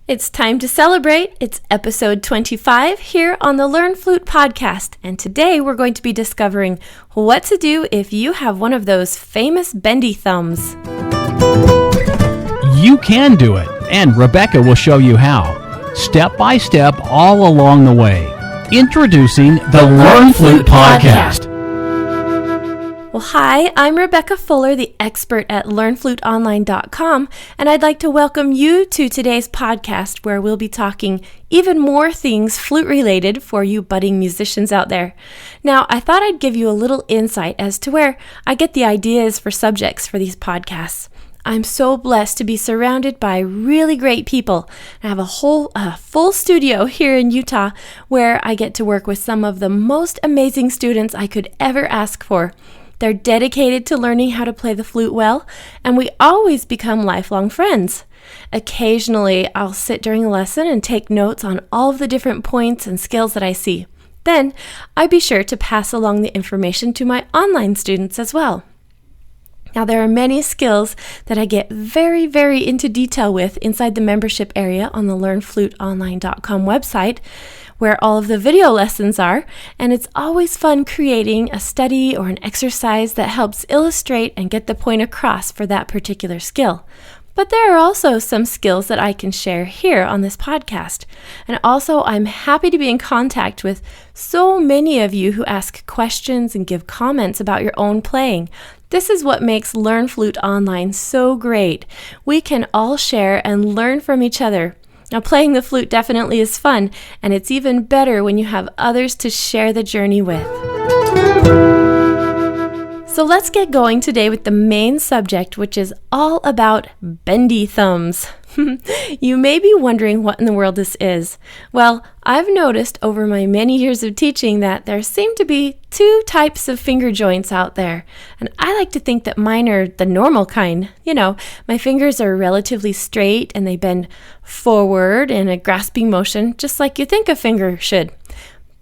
It's time to celebrate. It's episode 25 here on the Learn Flute podcast. And today we're going to be discovering what to do if you have one of those famous bendy thumbs. You can do it, and Rebecca will show you how, step by step all along the way. Introducing the Learn Flute podcast. Well, hi, I'm Rebecca Fuller, the expert at LearnFluteOnline.com, and I'd like to welcome you to today's podcast where we'll be talking even more things flute-related for you budding musicians out there. Now, I thought I'd give you a little insight as to where I get the ideas for subjects for these podcasts. I'm so blessed to be surrounded by really great people. I have a full studio here in Utah where I get to work with some of the most amazing students I could ever ask for. They're dedicated to learning how to play the flute well, and we always become lifelong friends. Occasionally, I'll sit during a lesson and take notes on all of the different points and skills that I see. Then, I'd be sure to pass along the information to my online students as well. Now, there are many skills that I get very, very into detail with inside the membership area on the LearnFluteOnline.com website, where all of the video lessons are, and it's always fun creating a study or an exercise that helps illustrate and get the point across for that particular skill. But there are also some skills that I can share here on this podcast. And also, I'm happy to be in contact with so many of you who ask questions and give comments about your own playing. This is what makes Learn Flute Online so great. We can all share and learn from each other. Now, playing the flute definitely is fun, and it's even better when you have others to share the journey with. So let's get going today with the main subject, which is all about bendy thumbs. You may be wondering what in the world this is. Well, I've noticed over my many years of teaching that there seem to be two types of finger joints out there. And I like to think that mine are the normal kind. You know, my fingers are relatively straight and they bend forward in a grasping motion, just like you think a finger should.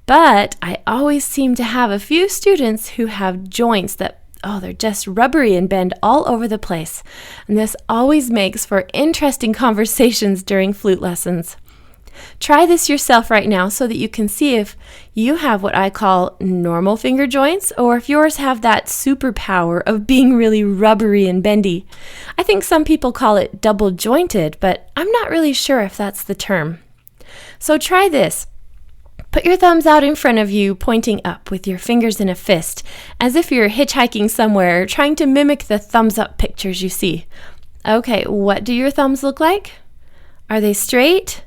But I always seem to have a few students who have joints that they're just rubbery and bend all over the place. And this always makes for interesting conversations during flute lessons. Try this yourself right now so that you can see if you have what I call normal finger joints or if yours have that superpower of being really rubbery and bendy. I think some people call it double jointed, but I'm not really sure if that's the term. So try this. Put your thumbs out in front of you, pointing up with your fingers in a fist, as if you're hitchhiking somewhere, trying to mimic the thumbs up pictures you see. Okay, what do your thumbs look like? Are they straight?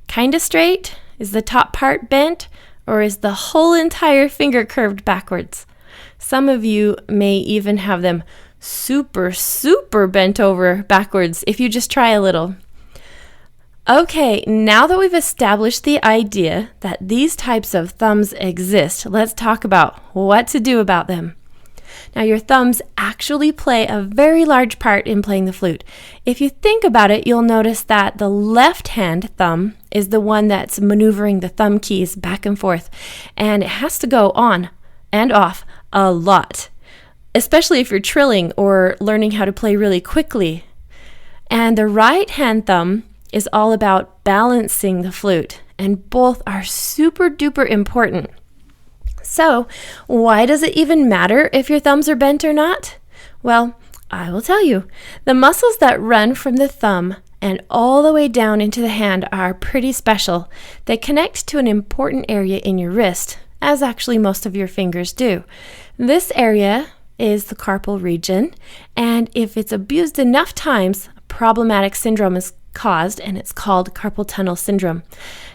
Kinda straight? Is the top part bent? Or is the whole entire finger curved backwards? Some of you may even have them super bent over backwards if you just try a little. Okay, now that we've established the idea that these types of thumbs exist, let's talk about what to do about them. Now, your thumbs actually play a very large part in playing the flute. If you think about it, you'll notice that the left-hand thumb is the one that's maneuvering the thumb keys back and forth, and it has to go on and off a lot, especially if you're trilling or learning how to play really quickly. And the right-hand thumb is all about balancing the flute, and both are super duper important. So, why does it even matter if your thumbs are bent or not? Well, I will tell you. The muscles that run from the thumb and all the way down into the hand are pretty special. They connect to an important area in your wrist, as actually most of your fingers do. This area is the carpal region, and if it's abused enough times, a problematic syndrome is caused, and it's called carpal tunnel syndrome.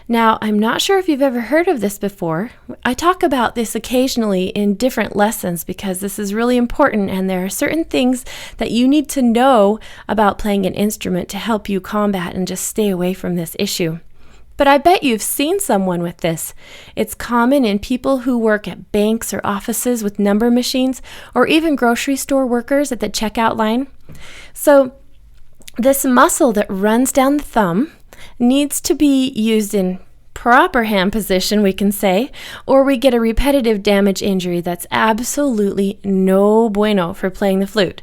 Now, I'm not sure if you've ever heard of this before. I talk about this occasionally in different lessons because this is really important, and there are certain things that you need to know about playing an instrument to help you combat and just stay away from this issue. But I bet you've seen someone with this. It's common in people who work at banks or offices with number machines, or even grocery store workers at the checkout line. So, this muscle that runs down the thumb needs to be used in proper hand position, we can say, or we get a repetitive damage injury that's absolutely no bueno for playing the flute.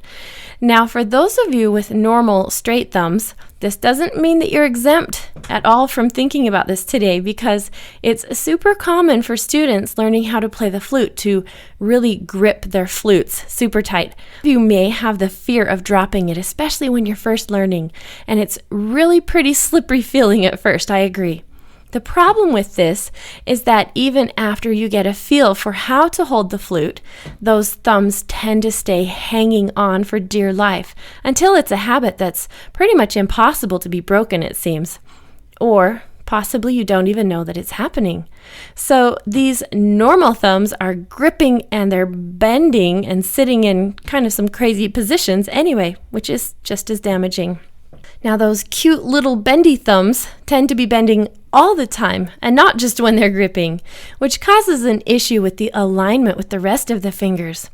Now, for those of you with normal straight thumbs, This doesn't mean that you're exempt at all from thinking about this today, because it's super common for students learning how to play the flute to really grip their flutes super tight. You may have the fear of dropping it, especially when you're first learning, and it's really pretty slippery feeling at first, I agree. The problem with this is that even after you get a feel for how to hold the flute, those thumbs tend to stay hanging on for dear life until it's a habit that's pretty much impossible to be broken, it seems. Or possibly you don't even know that it's happening. So these normal thumbs are gripping and they're bending and sitting in kind of some crazy positions anyway, which is just as damaging. Now, those cute little bendy thumbs tend to be bending all the time and not just when they're gripping, which causes an issue with the alignment with the rest of the fingers.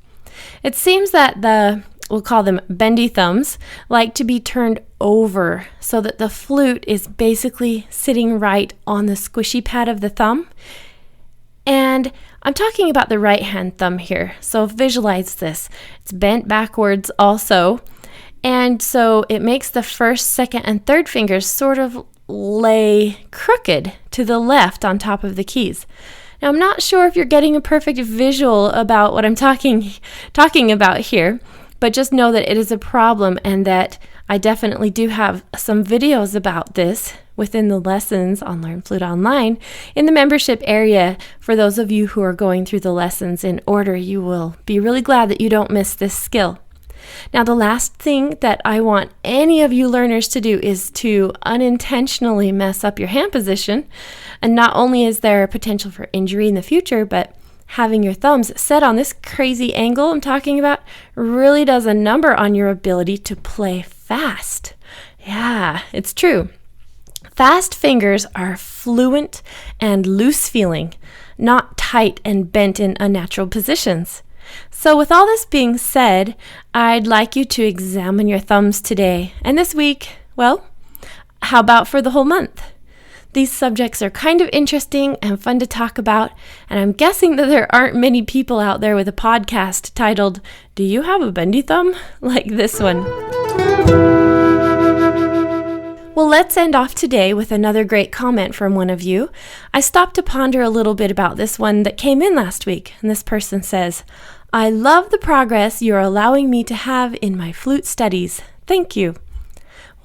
It seems that we'll call them bendy thumbs, like to be turned over so that the flute is basically sitting right on the squishy pad of the thumb. And I'm talking about the right hand thumb here, so visualize this. It's bent backwards also. And so it makes the first, second, and third fingers sort of lay crooked to the left on top of the keys. Now, I'm not sure if you're getting a perfect visual about what I'm talking about here, but just know that it is a problem and that I definitely do have some videos about this within the lessons on Learn Flute Online in the membership area. For those of you who are going through the lessons in order, you will be really glad that you don't miss this skill. Now, the last thing that I want any of you learners to do is to unintentionally mess up your hand position. And not only is there a potential for injury in the future, but having your thumbs set on this crazy angle I'm talking about really does a number on your ability to play fast. Yeah, it's true. Fast fingers are fluent and loose feeling, not tight and bent in unnatural positions. So with all this being said, I'd like you to examine your thumbs today and this week. Well, how about for the whole month? These subjects are kind of interesting and fun to talk about, and I'm guessing that there aren't many people out there with a podcast titled, "Do you have a bendy thumb?" like this one. Well, let's end off today with another great comment from one of you. I stopped to ponder a little bit about this one that came in last week, and this person says, "I love the progress you're allowing me to have in my flute studies. Thank you."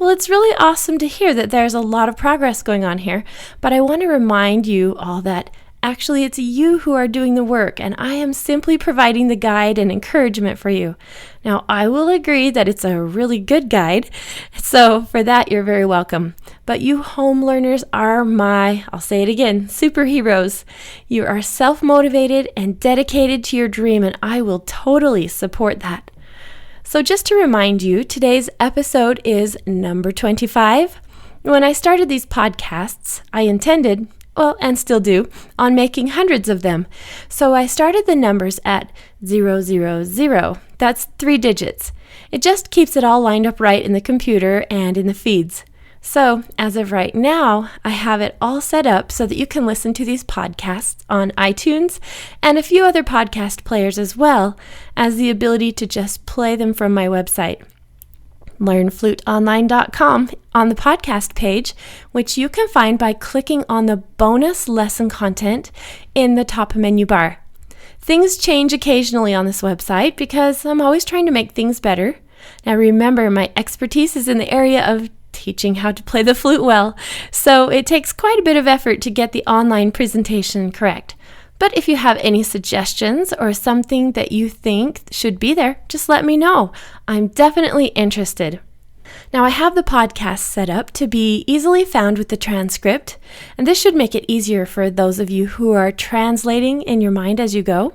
Well, it's really awesome to hear that there's a lot of progress going on here, but I want to remind you all that actually it's you who are doing the work, and I am simply providing the guide and encouragement for you. Now, I will agree that it's a really good guide, so for that, you're very welcome. But you home learners are I'll say it again, superheroes. You are self-motivated and dedicated to your dream, and I will totally support that. So just to remind you, today's episode is number 25. When I started these podcasts, I intended, and still do, on making hundreds of them. So I started the numbers at 000. That's 3 digits. It just keeps it all lined up right in the computer and in the feeds. So as of right now, I have it all set up so that you can listen to these podcasts on iTunes and a few other podcast players, as well as the ability to just play them from my website, learnfluteonline.com, on the podcast page, which you can find by clicking on the bonus lesson content in the top menu bar. Things change occasionally on this website because I'm always trying to make things better. Now remember, my expertise is in the area of teaching how to play the flute well, so it takes quite a bit of effort to get the online presentation correct. But if you have any suggestions or something that you think should be there, just let me know. I'm definitely interested. Now, I have the podcast set up to be easily found with the transcript, and this should make it easier for those of you who are translating in your mind as you go.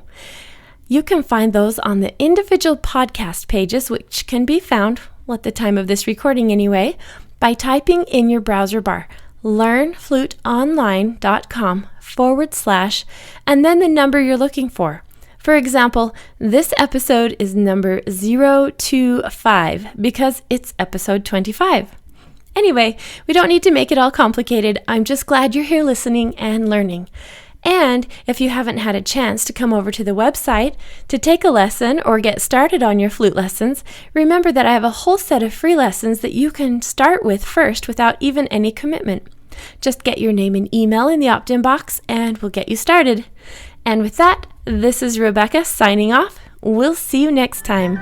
You can find those on the individual podcast pages, which can be found, at the time of this recording anyway, by typing in your browser bar, learnfluteonline.com / and then the number you're looking for. For example, this episode is number 025 because it's episode 25. Anyway, we don't need to make it all complicated. I'm just glad you're here listening and learning. And if you haven't had a chance to come over to the website to take a lesson or get started on your flute lessons, remember that I have a whole set of free lessons that you can start with first without even any commitment. Just get your name and email in the opt-in box and we'll get you started. And with that, this is Rebecca signing off. We'll see you next time.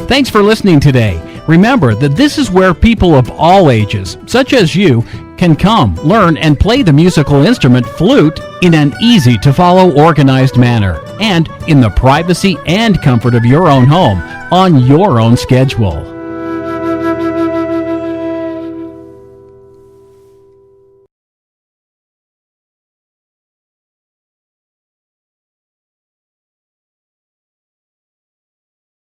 Thanks for listening today. Remember that this is where people of all ages, such as you, can come, learn, and play the musical instrument flute in an easy-to-follow, organized manner, and in the privacy and comfort of your own home, on your own schedule.